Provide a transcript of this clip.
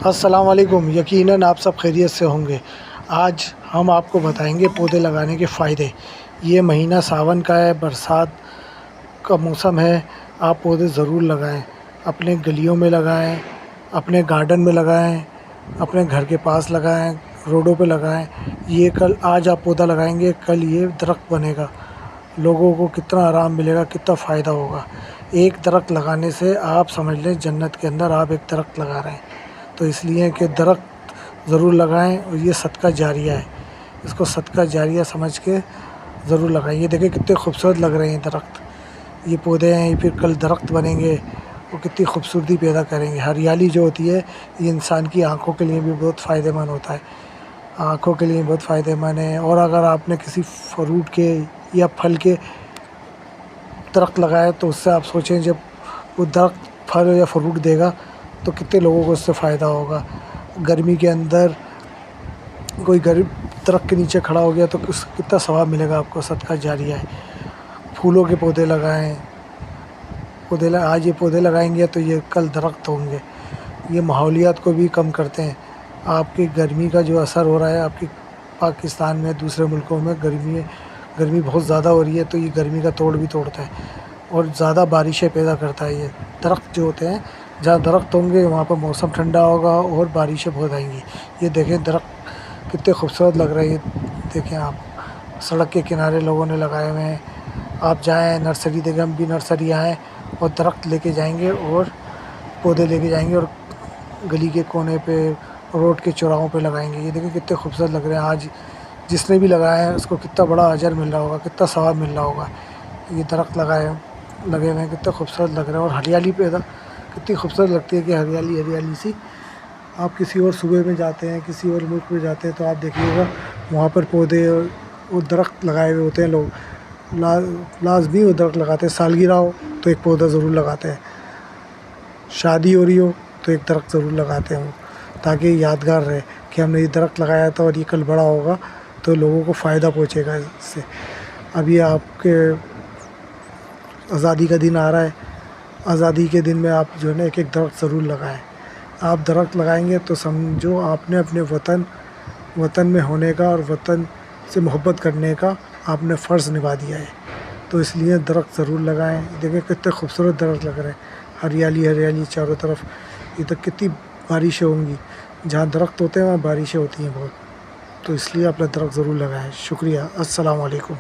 السلام علیکم۔ یقیناً آپ سب خیریت سے ہوں گے۔ آج ہم آپ کو بتائیں گے پودے لگانے کے فائدے۔ یہ مہینہ ساون کا ہے، برسات کا موسم ہے۔ آپ پودے ضرور لگائیں، اپنے گلیوں میں لگائیں، اپنے گارڈن میں لگائیں، اپنے گھر کے پاس لگائیں، روڈوں پہ لگائیں۔ آج آپ پودا لگائیں گے، کل یہ درخت بنے گا۔ لوگوں کو کتنا آرام ملے گا، کتنا فائدہ ہوگا۔ ایک درخت لگانے سے آپ سمجھ لیں جنت کے اندر آپ ایک درخت لگا رہے ہیں۔ تو اس لیے کہ درخت ضرور لگائیں، اور یہ صدقہ جاریہ ہے، اس کو صدقہ جاریہ سمجھ کے ضرور لگائیں۔ یہ دیکھیں کتنے خوبصورت لگ رہے ہیں درخت، یہ پودے ہیں، پھر کل درخت بنیں گے، وہ کتنی خوبصورتی پیدا کریں گے۔ ہریالی جو ہوتی ہے یہ انسان کی آنکھوں کے لیے بھی بہت فائدہ مند ہوتا ہے، آنکھوں کے لیے بہت فائدہ مند ہے۔ اور اگر آپ نے کسی فروٹ کے یا پھل کے درخت لگائے تو اس سے آپ سوچیں جب وہ درخت پھل یا فروٹ دے گا تو کتنے لوگوں کو اس سے فائدہ ہوگا۔ گرمی کے اندر کوئی غریب درخت کے نیچے کھڑا ہو گیا تو کتنا ثواب ملے گا آپ کو، صدقہ جاریہ ہے۔ پھولوں کے پودے لگائیں، آج یہ پودے لگائیں گے تو یہ کل درخت ہوں گے۔ یہ ماحولیات کو بھی کم کرتے ہیں۔ آپ کی گرمی کا جو اثر ہو رہا ہے، آپ کی پاکستان میں دوسرے ملکوں میں گرمی بہت زیادہ ہو رہی ہے، تو یہ گرمی کا توڑ بھی توڑتا ہے اور زیادہ بارشیں پیدا کرتا ہے۔ یہ درخت جو ہوتے ہیں، جہاں درخت ہوں گے وہاں پر موسم ٹھنڈا ہوگا اور بارشیں بہت آئیں گی۔ یہ دیکھیں درخت کتنے خوبصورت لگ رہے ہیں، یہ دیکھیں آپ، سڑک کے کنارے لوگوں نے لگائے ہوئے ہیں۔ آپ جائیں نرسری، دیکھیں ہم بھی نرسری آئیں اور درخت لے کے جائیں گے اور پودے لے کے جائیں گے اور گلی کے کونے پہ، روڈ کے چوراہوں پہ لگائیں گے۔ یہ دیکھیں کتنے خوبصورت لگ رہے ہیں۔ آج جس نے بھی لگایا ہے اس کو کتنا بڑا اجر مل رہا ہوگا، کتنا ثواب مل رہا ہوگا۔ یہ درخت لگے ہوئے ہیں، کتنے خوبصورت لگ رہے ہیں، اور ہریالی پیدا کتنی خوبصورت لگتی ہے کہ ہریالی سی۔ آپ کسی اور صوبے میں جاتے ہیں، کسی اور ملک میں جاتے ہیں تو آپ دیکھیے گا وہاں پر پودے اور درخت لگائے ہوئے ہوتے ہیں لوگ، لازمی وہ درخت لگاتے ہیں۔ سالگرہ ہو تو ایک پودا ضرور لگاتے ہیں، شادی ہو رہی ہو تو ایک درخت ضرور لگاتے ہیں، تاکہ یادگار رہے کہ ہم نے یہ درخت لگایا تھا اور یہ کل بڑا ہوگا تو لوگوں کو فائدہ پہنچے گا اس سے۔ اب یہ آپ کے آزادی کا دن آ رہا ہے، آزادی کے دن میں آپ جو ہے نا ایک درخت ضرور لگائیں۔ آپ درخت لگائیں گے تو سمجھو آپ نے اپنے وطن میں ہونے کا اور وطن سے محبت کرنے کا آپ نے فرض نبھا دیا ہے۔ تو اس لیے درخت ضرور لگائیں۔ دیکھیں کتنے خوبصورت درخت لگ رہے ہیں، ہریالی چاروں طرف۔ ادھر کتنی بارشیں ہوں گی، جہاں درخت ہوتے ہیں وہاں بارشیں ہوتی ہیں بہت، تو اس لیے اپنا درخت ضرور لگائیں۔ شکریہ، السلام علیکم۔